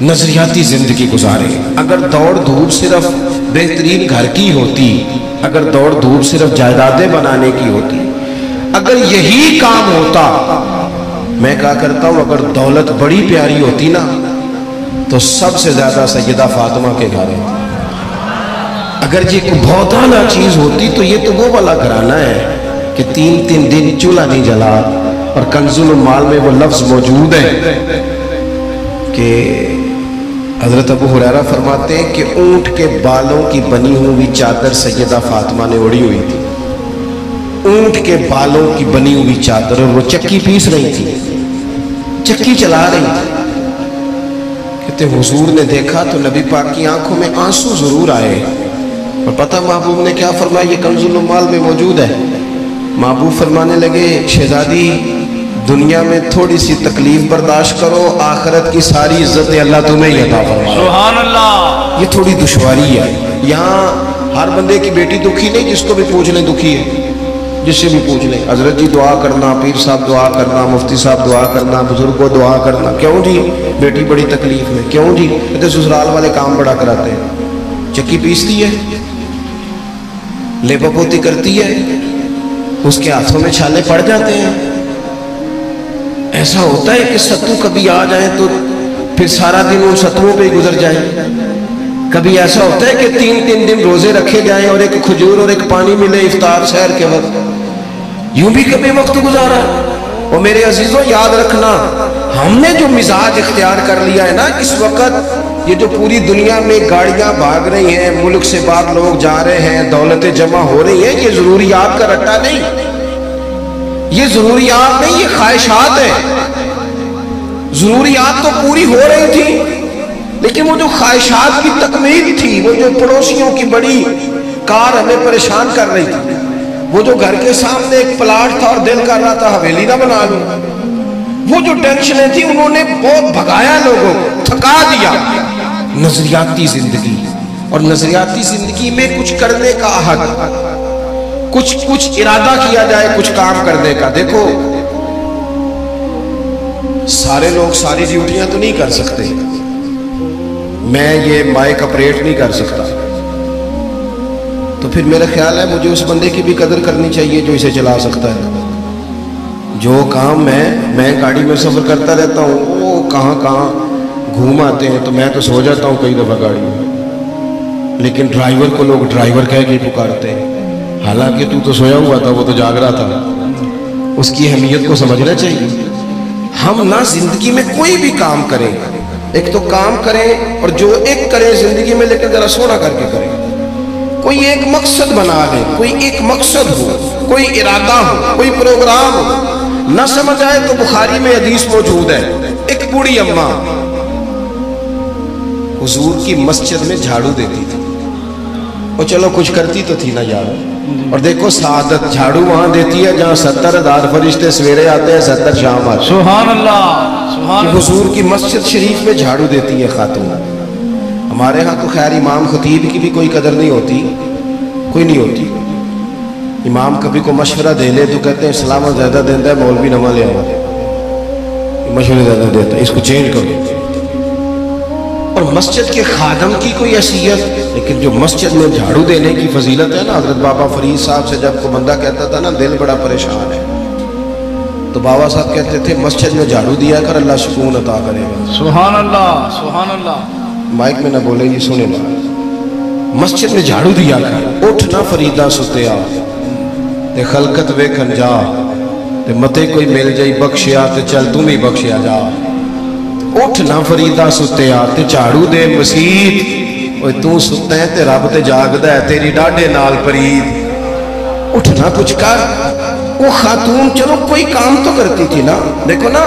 نظریاتی زندگی گزارے. اگر دوڑ دھوپ صرف بہترین گھر کی ہوتی، اگر دوڑ دھوپ صرف جائیدادیں بنانے کی ہوتی، اگر یہی کام ہوتا، میں کہا کرتا ہوں اگر دولت بڑی پیاری ہوتی نا تو سب سے زیادہ سیدہ فاطمہ کے گھر ہے. اگر یہ کوئی بہت اعلیٰ چیز ہوتی تو یہ تو وہ والا گھرانہ ہے کہ 3 دن چولہا نہیں جلا. اور کنز المال میں وہ لفظ موجود ہے کہ حضرت ابو ہریرہ فرماتے ہیں کہ اونٹ کے بالوں کی بنی ہوئی چادر سیدہ فاطمہ نے اوڑھی ہوئی تھی. اونٹ کے بالوں کی بنی ہوئی چادر، اور وہ چکی پیس رہی تھی، چکی چلا رہی تھی. کہتے حضور نے دیکھا تو نبی پاک کی آنکھوں میں آنسو ضرور آئے. اور پتہ محبوب نے کیا فرمایا؟ یہ کنز المال میں موجود ہے. محبوب فرمانے لگے شہزادی دنیا میں تھوڑی سی تکلیف برداشت کرو، آخرت کی ساری عزت اللہ تمہیں ہی عطا فرمائے. سبحان اللہ. یہ تھوڑی دشواری ہے. یہاں ہر بندے کی بیٹی دکھی نہیں، جس کو بھی پوچھ لیں دکھی ہے، جس سے بھی پوچھ لیں حضرت جی دعا کرنا، پیر صاحب دعا کرنا، مفتی صاحب دعا کرنا، بزرگ کو دعا کرنا. کیوں جی؟ بیٹی بڑی تکلیف میں. کیوں جی؟ کہتے سسرال والے کام بڑا کراتے ہیں، چکی پیستی ہے، لیپا پوتی کرتی ہے، اس کے ہاتھوں میں چھالے پڑ جاتے ہیں. ایسا ہوتا ہے کہ ستو کبھی آ جائیں تو پھر سارا دن ان ستووں پہ ہی گزر جائیں. کبھی ایسا ہوتا ہے کہ 3 دن روزے رکھے جائیں اور ایک کھجور اور ایک پانی ملے افطار سحر کے وقت. یوں بھی کبھی وقت گزارا. اور میرے عزیزوں یاد رکھنا، ہم نے جو مزاج اختیار کر لیا ہے نا اس وقت، یہ جو پوری دنیا میں گاڑیاں بھاگ رہی ہیں، ملک سے باہر لوگ جا رہے ہیں، دولتیں جمع ہو رہی ہیں، یہ ضروریات کا رٹا نہیں، یہ ضروریات نہیں، یہ خواہشات ہیں. ضروریات تو پوری ہو رہی تھی لیکن وہ جو خواہشات کی تکمیل تھی، وہ جو پڑوسیوں کی بڑی کار ہمیں پریشان کر رہی تھی، وہ جو گھر کے سامنے ایک پلاٹ تھا اور دل کر رہا تھا حویلی نہ بنا لوں، وہ جو ٹینشنیں تھی انہوں نے بہت بھگایا، لوگوں کو تھکا دیا. نظریاتی زندگی، اور نظریاتی زندگی میں کچھ کرنے کا عہد، کچھ ارادہ کیا جائے کچھ کام کرنے کا. دیکھو سارے لوگ ساری ڈیوٹیاں تو نہیں کر سکتے. میں یہ مائک اپریٹ نہیں کر سکتا، تو پھر میرا خیال ہے مجھے اس بندے کی بھی قدر کرنی چاہیے جو اسے چلا سکتا ہے. جو کام میں گاڑی میں سفر کرتا رہتا ہوں، وہ کہاں گھوم آتے ہیں تو میں تو سو جاتا ہوں کئی دفعہ گاڑی میں، لیکن ڈرائیور کو لوگ ڈرائیور کہہ کے پکارتے ہیں، حالانکہ تو سویا ہوا تھا، وہ تو جاگ رہا تھا. اس کی اہمیت کو سمجھنا چاہیے. ہم نہ زندگی میں کوئی بھی کام کریں، ایک تو کام کریں اور جو ایک کریں زندگی میں، لیکن ذرا سونا کر کے کریں. کوئی ایک مقصد بنا لیں، کوئی ایک مقصد ہو، کوئی ارادہ ہو، کوئی پروگرام ہو. نہ سمجھ آئے تو بخاری میں حدیث موجود ہے، ایک بوڑھی اماں حضور کی مسجد میں جھاڑو دیتی تھی. اور چلو کچھ کرتی تو تھی نا یار. اور دیکھو سعادت جھاڑو وہاں دیتی ہے جہاں 70,000 فرشتے سویرے آتے ہیں، 70 شام آتے ہیں. سبحان اللہ، سبحان اللہ. حضور کی مسجد شریف میں جھاڑو دیتی ہے خاتون. ہمارے ہاں تو خیر امام خطیب کی بھی کوئی قدر نہیں ہوتی، کوئی نہیں ہوتی. امام کبھی کو مشورہ دے لے تو کہتے ہیں اسلام زیادہ دیتا ہے، مولوی نما لے آؤ، مشورہ زیادہ دیتا ہے، اس کو چینج کرو. اور مسجد کے خادم کی کوئی حیثیت، لیکن جو مسجد میں جھاڑو دینے کی فضیلت ہے نا، حضرت بابا فرید صاحب سے جب کو بندہ کہتا تھا نا دل بڑا پریشان ہے، تو بابا صاحب کہتے تھے مسجد میں جھاڑو دیا کر، اللہ سکون عطا کرے گا. سبحان اللہ، سبحان اللہ. مائک میں نہ بولے جی، سنے بات. مسجد میں جھاڑو دیا کر. اٹھ نہ فریدہ ستیا تے خلقت ویکھن جا، تے متے کوئی مل جائی بخشیا تے چل تم ہی بخشیا جا. اٹھ نہ فریدہ ستیا تے جھاڑو دے مسیت، اوے تو ستا ہے تے رب تے جاگدا ہے، تیری ڈاڈے نال پرید. اٹھ نہ کچھ کر. وہ خاتون چلو کوئی کام تو کرتی تھی نا. دیکھو نا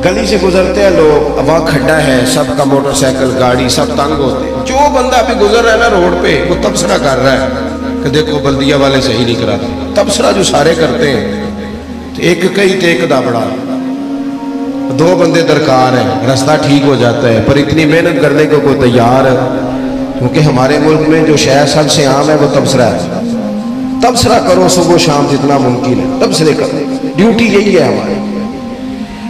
گلی سے گزرتے ہیں لوگ، وہاں کھڈا ہے، سب کا موٹر سائیکل گاڑی سب تنگ ہوتے ہیں. جو بندہ بھی گزر رہا ہے نا روڈ پہ، وہ تبصرہ کر رہا ہے کہ دیکھو بلدیہ والے صحیح نہیں کراتے. تبصرہ جو سارے کرتے ہیں، تو ایک کئی تے ایک دا بڑا، 2 بندے درکار ہیں، راستہ ٹھیک ہو جاتا ہے. پر اتنی محنت کرنے کو کوئی تیار ہے، کیونکہ ہمارے ملک میں جو شے سب سے عام ہے وہ تبصرہ ہے. تبصرہ کرو صبح شام جتنا ممکن ہے، تبصرے کرو، ڈیوٹی یہی ہے ہماری.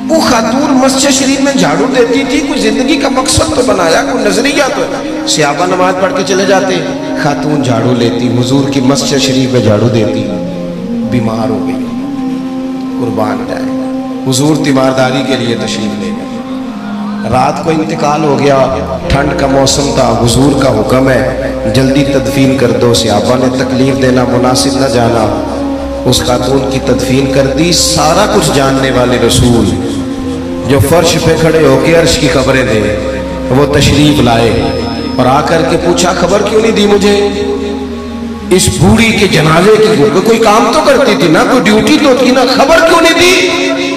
وہ خاتون مسجد شریف میں جھاڑو دیتی تھی، کوئی زندگی کا مقصد تو بنایا، کوئی نظریہ تو ہے۔ صحابہ نماز پڑھ کے چلے جاتے، خاتون جھاڑو لیتی، حضور کی مسجد شریف میں جھاڑو دیتی، بیمار ہو گئی، قربان جائے، حضور تیمارداری کے لیے تشریف لے گئے، رات کو انتقال ہو گیا، ٹھنڈ کا موسم تھا، حضور کا حکم ہے جلدی تدفین کر دو، صحابہ نے تکلیف دینا مناسب نہ جانا، اس خاتون کی تدفین کر دی۔ سارا کچھ جاننے والے رسول جو فرش پہ کھڑے ہو کے عرش کی خبریں دے، وہ تشریف لائے اور آ کر کے پوچھا خبر کیوں نہیں دی مجھے اس بوڑھی کے جنازے کی؟ کوئی کام تو کرتی تھی نا، کوئی ڈیوٹی تو تھی نا، خبر کیوں نہیں دی؟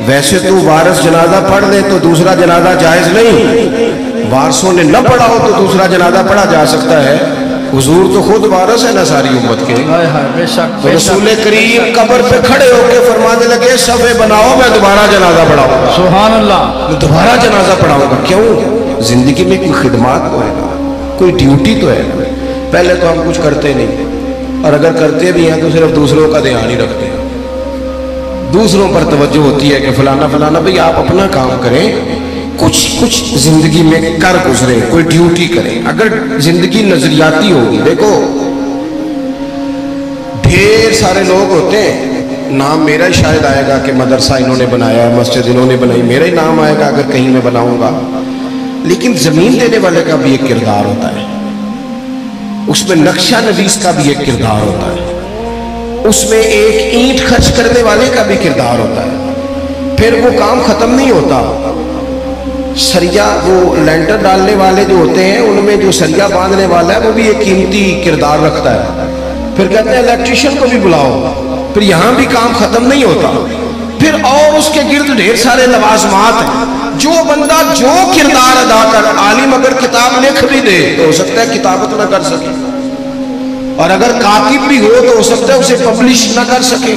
ویسے تو وارث جنازہ پڑھ لے تو دوسرا جنازہ جائز نہیں، وارثوں نے نہ پڑھا ہو تو دوسرا جنازہ پڑھا جا سکتا ہے، حضور تو خود وارث ہے نا ساری امت کے۔ بے شک تو رسول کریم قبر پہ کھڑے ہو کے فرمانے لگے صفے بناؤ، میں دوبارہ جنازہ پڑھاؤں گا، سبحان اللہ، میں دوبارہ جنازہ پڑھاؤں گا۔ کیوں؟ زندگی میں کوئی خدمات تو ہے نا، کوئی ڈیوٹی تو ہے نا۔ پہلے تو ہم کچھ کرتے نہیں، اور اگر کرتے بھی ہیں تو صرف دوسروں کا دھیان ہی رکھتے ہیں، دوسروں پر توجہ ہوتی ہے کہ فلانا فلانا، بھئی آپ اپنا کام کریں، کچھ زندگی میں کر گزریں، کوئی ڈیوٹی کریں۔ اگر زندگی نظریاتی ہوگی، دیکھو ڈھیر سارے لوگ ہوتے ہیں، نام میرا ہی شاید آئے گا کہ مدرسہ انہوں نے بنایا ہے، مسجد انہوں نے بنائی، میرا ہی نام آئے گا اگر کہیں میں بناؤں گا، لیکن زمین دینے والے کا بھی ایک کردار ہوتا ہے، اس میں نقشہ نویس کا بھی ایک کردار ہوتا ہے، اس میں ایک اینٹ خرچ کرنے والے کا بھی کردار ہوتا ہے۔ پھر وہ کام ختم نہیں ہوتا، سریا وہ لینٹر ڈالنے والے جو ہوتے ہیں ان میں جو سریا باندھنے والا ہے وہ بھی ایک قیمتی کردار رکھتا ہے۔ پھر کہتے ہیں الیکٹریشین کو بھی بلاؤ، پھر یہاں بھی کام ختم نہیں ہوتا، پھر اور اس کے گرد ڈھیر سارے لوازمات ہیں۔ جو بندہ جو کردار ادا کر، عالم اگر کتاب لکھ بھی دے تو ہو سکتا ہے کتابت نہ کر سکے، اور اگر کاتب بھی ہو تو ہو سکتا ہے اسے پبلش نہ کر سکے۔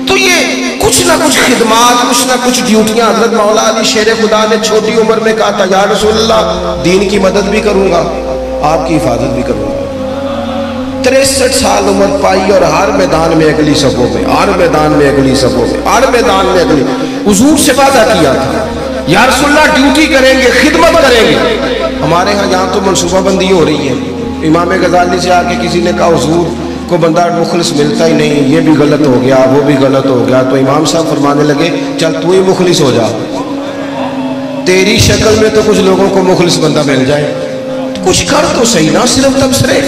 تو یہ کچھ نہ کچھ خدمات، کچھ نہ کچھ ڈیوٹیاں۔ حضرت مولا علی شیر خدا نے چھوٹی عمر میں کہا تھا یا رسول اللہ دین کی مدد بھی کروں گا، آپ کی حفاظت بھی کروں گا۔ 63 سال عمر پائی اور ہر میدان میں اگلی صفوں میں، ہر میدان میں اگلی صفوں میں، ہر میدان میں اگلی۔ حضور سے وعدہ کیا تھا یا رسول اللہ ڈیوٹی کریں گے، خدمت کریں گے۔ ہمارے ہاں یہاں تو منصوبہ بندی ہو رہی ہے، امام غزالی سے آ کے کسی نے کہا حضور کو بندہ مخلص ملتا ہی نہیں، یہ بھی غلط ہو گیا، وہ بھی غلط ہو گیا، تو امام صاحب فرمانے لگے چل تو ہی مخلص ہو جا، تیری شکل میں تو کچھ لوگوں کو مخلص بندہ مل جائے، کچھ کر تو صحیح نہ صرف تبصرے۔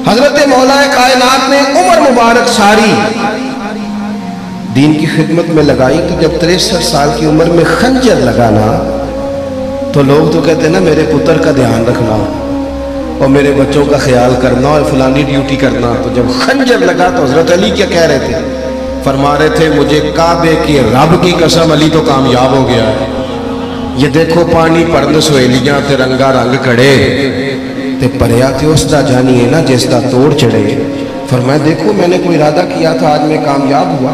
حضرت مولا کائنات نے عمر مبارک ساری دین کی خدمت میں لگائی، تو جب 63 سال کی عمر میں خنجر لگانا تو لوگ تو کہتے ہیں نا میرے پتر کا دھیان رکھنا اور میرے بچوں کا خیال کرنا اور فلانی ڈیوٹی کرنا، تو جب خنجر لگا تو حضرت علی کیا کہہ رہے تھے؟ فرما رہے تھے مجھے کعبے کی رب کی قسم علی تو کامیاب ہو گیا ہے، یہ دیکھو پانی پرند سہیلیاں تے رنگا رنگ کڑے تے پریا تے اس دا جانی ہے نا جس دا توڑ چڑھے۔ فرمایا دیکھو میں نے کوئی ارادہ کیا تھا، آج میں کامیاب ہوا۔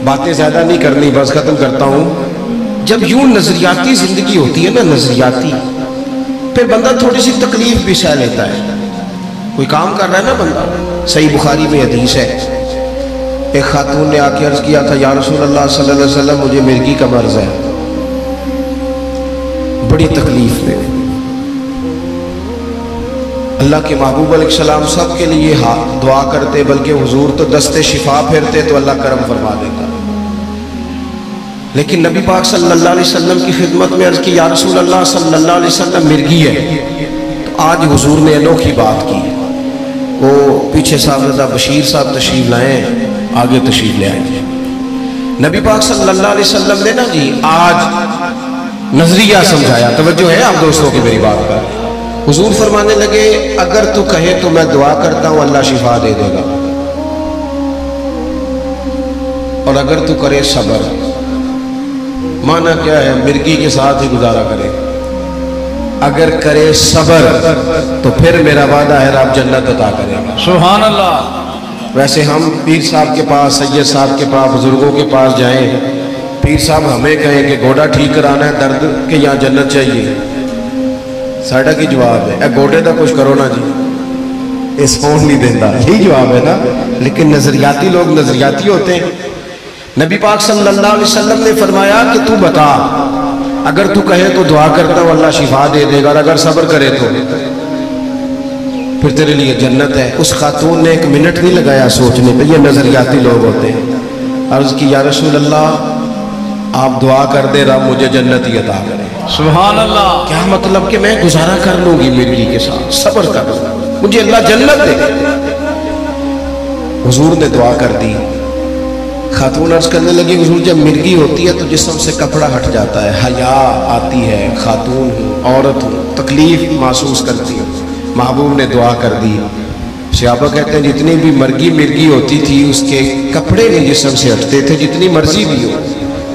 باتیں زیادہ نہیں کرنی، بس ختم کرتا ہوں۔ جب یوں نظریاتی زندگی ہوتی ہے نا، نظریاتی، پھر بندہ تھوڑی سی تکلیف بھی سہ لیتا ہے۔ کوئی کام کر رہا ہے نا بندہ، صحیح بخاری میں حدیث ہے، ایک خاتون نے آ کے عرض کیا تھا یا رسول اللہ صلی اللہ علیہ وسلم مجھے مرگی کا مرض ہے، بڑی تکلیف میں۔ اللہ کے محبوب علیہ السلام سب کے لیے دعا کرتے، بلکہ حضور تو دستے شفا پھیرتے تو اللہ کرم فرما دیتا، لیکن نبی پاک صلی اللہ علیہ وسلم کی خدمت میں عرض کی یا رسول اللہ صلی اللہ علیہ وسلم مرگی ہے۔ تو آج حضور نے انوکھی بات کی، وہ پیچھے صاحبزادہ بشیر صاحب تشریف لائیں، آگے تشریف لے آئیں۔ نبی پاک صلی اللہ علیہ وسلم نے نا جی آج نظریہ سمجھایا، توجہ ہے آپ دوستوں کی میری بات پر۔ حضور فرمانے لگے اگر تو کہے تو میں دعا کرتا ہوں اللہ شفا دے دے گا، اور اگر تو کرے صبر، معنی کیا ہے؟ مرگی کے ساتھ ہی گزارا کرے، اگر کرے صبر تو پھر میرا وعدہ ہے رب جنت عطا کرے گا۔ سبحان اللہ۔ ویسے ہم پیر صاحب کے پاس، سید صاحب کے پاس، بزرگوں کے پاس جائیں، پیر صاحب ہمیں کہیں کہ گوڑا ٹھیک کرانا ہے درد کہ یہاں جنت چاہیے، ساڑھا کی جواب ہے اے گوڑے دا کچھ کرو نا جی، اس فون نہیں دیتا، یہی جواب ہے نا۔ لیکن نظریاتی لوگ نظریاتی ہوتے ہیں۔ نبی پاک صلی اللہ علیہ وسلم نے فرمایا کہ تو بتا، اگر تو کہے تو دعا کرتا ہوں اللہ شفا دے دے گا، اور اگر صبر کرے تو پھر تیرے لیے جنت ہے۔ اس خاتون نے 1 منٹ نہیں لگایا سوچنے پہ، یہ نظریاتی لوگ ہوتے ہیں۔ عرض کی یا رسول اللہ آپ دعا کر دے رب مجھے جنت ہی عطا کرے۔ سبحان اللہ۔ کیا مطلب کہ میں گزارا کر لوں گی مرغی کے ساتھ، صبر کر لوں، مجھے اللہ جنت دے۔ حضور نے دعا کر دی۔ خاتون عرض کرنے لگی حضور جب مرغی ہوتی ہے تو جسم سے کپڑا ہٹ جاتا ہے، حیا آتی ہے، خاتون ہوں، عورت ہوں، تکلیف محسوس کرتی ہوں۔ محبوب نے دعا کر دی۔ صحابہ کہتے ہیں جتنی بھی مرغی ہوتی تھی اس کے کپڑے نہیں جسم سے ہٹتے تھے، جتنی مرضی بھی ہو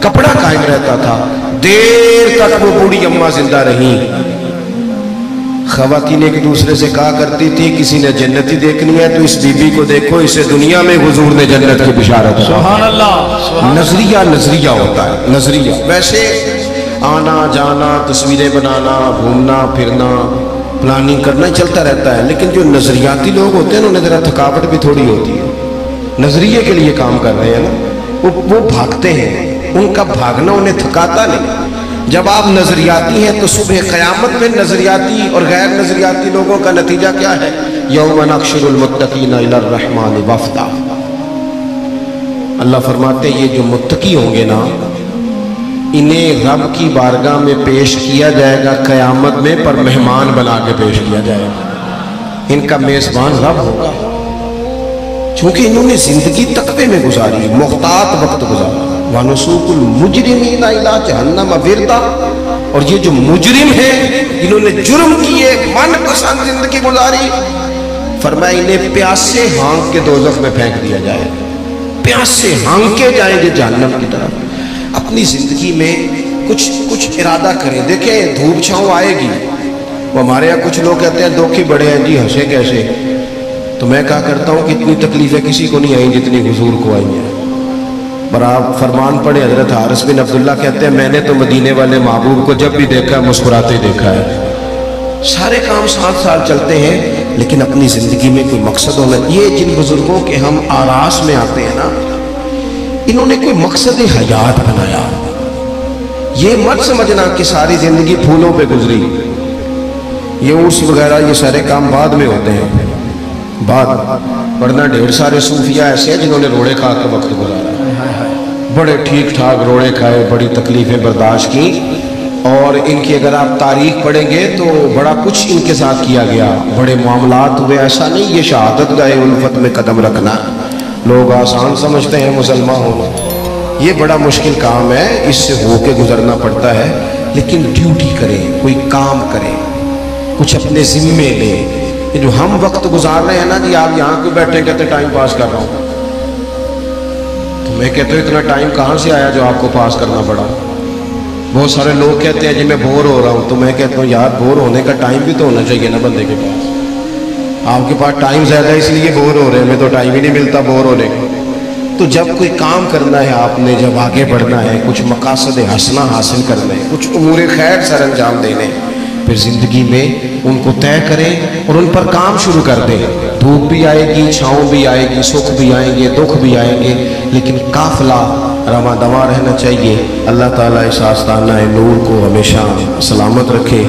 کپڑا قائم رہتا تھا۔ دیر تک وہ بوڑھی اماں زندہ رہیں۔ خواتین ایک دوسرے سے کہا کرتی تھی کسی نے جنتی دیکھنی ہے تو اس بی بی کو دیکھو، اسے دنیا میں حضور نے جنت کی بشارت دی۔ سبحان اللہ۔ نظریہ ہوتا ہے، نظریہ۔ ویسے آنا جانا، تصویریں بنانا، گھومنا پھرنا، پلاننگ کرنا چلتا رہتا ہے، لیکن جو نظریاتی لوگ ہوتے ہیں انہیں ذرا تھکاوٹ بھی تھوڑی ہوتی ہے۔ نظریے کے لیے کام کر رہے ہیں نا، وہ بھاگتے ہیں، ان کا بھاگنا انہیں تھکاتا نہیں۔ جب آپ نظریاتی ہیں تو صبح قیامت میں نظریاتی اور غیر نظریاتی لوگوں کا نتیجہ کیا ہے؟ یوم نحشر المتقین الی الرحمن وفدا۔ اللہ فرماتے ہیں یہ جو متقی ہوں گے نا انہیں رب کی بارگاہ میں پیش کیا جائے گا قیامت میں، پر مہمان بنا کے پیش کیا جائے گا۔ ان کا میزبان رب ہوگا، چونکہ انہوں نے زندگی تقوی میں گزاری، محتاط وقت گزارا۔ وَنُسُوقُ الْمُجْرِمِينَ إِلَىٰ جَهَنَّمَ وِرْدًا۔ اور یہ جو مجرم ہیں انہوں نے جرم کیے، من پسند زندگی گزاری، فرمایا انہیں پیاسے ہانک کے دوزخ میں پھینک دیا جائے، پیاسے ہانکے جائیں گے جہنم کی طرف۔ اپنی زندگی میں کچھ ارادہ کریں۔ دیکھیں دھوپ چھاؤں آئے گی، وہ ہمارے یہاں کچھ لوگ کہتے ہیں دکھی بڑے ہیں جی، ہنسے کیسے؟ تو میں کہا کرتا ہوں کہ اتنی تکلیفیں کسی کو نہیں آئیں جتنی حضور کو آئی ہیں۔ پر آپ فرمان پڑھے، حضرت حارث بن عبداللہ کہتے ہیں میں نے تو مدینے والے محبوب کو جب بھی دیکھا مسکراتے دیکھا ہے۔ سارے کام 7 سال چلتے ہیں لیکن اپنی زندگی میں کوئی مقصد ہونا۔ یہ جن بزرگوں کے ہم آراس میں آتے ہیں نا، انہوں نے کوئی مقصد حیات بنایا۔ یہ مت سمجھنا کہ ساری زندگی پھولوں پہ گزری، یہ عرس وغیرہ یہ سارے کام بعد میں ہوتے ہیں، ورنہ ڈھیر سارے صوفیہ ایسے ہیں جنہوں نے روڑے کھا کے وقت گزارا، بڑے ٹھیک ٹھاک روڑے کھائے، بڑی تکلیفیں برداشت کی، اور ان کی اگر آپ تاریخ پڑھیں گے تو بڑا کچھ ان کے ساتھ کیا گیا، بڑے معاملات ہوئے۔ ایسا نہیں یہ شہادت گاہ الفت میں قدم رکھنا لوگ آسان سمجھتے ہیں مسلمان ہونا، یہ بڑا مشکل کام ہے، اس سے ہو کے گزرنا پڑتا ہے۔ لیکن ڈیوٹی کریں، کوئی کام کریں، کچھ اپنے ذمے لیں۔ یہ جو ہم وقت گزار رہے ہیں نا جی، آپ یہاں کیوں بیٹھے کہتے ٹائم پاس کر رہا ہوں، تو میں کہتا ہوں اتنا ٹائم کہاں سے آیا جو آپ کو پاس کرنا پڑا؟ بہت سارے لوگ کہتے ہیں جی میں بور ہو رہا ہوں، تو میں کہتا ہوں یار بور ہونے کا ٹائم بھی تو ہونا چاہیے نا بندے کے پاس۔ آپ کے پاس ٹائم زیادہ ہے اس لیے بور ہو رہے ہیں، ہمیں تو ٹائم ہی نہیں ملتا بور ہونے کا۔ تو جب کوئی کام کرنا ہے آپ نے، جب آگے بڑھنا ہے، کچھ مقاصد حسنہ حاصل کرنا ہے، کچھ امور خیر سر انجام دینے، پھر زندگی میں ان کو طے کریں اور ان پر کام شروع کر دیں۔ دھوپ بھی آئے گی، چھاؤں بھی آئے گی، سکھ بھی آئیں گے، دکھ بھی آئیں گے، لیکن قافلہ رواں دواں رہنا چاہیے۔ اللہ تعالیٰ اس آستانہ نور کو ہمیشہ سلامت رکھے۔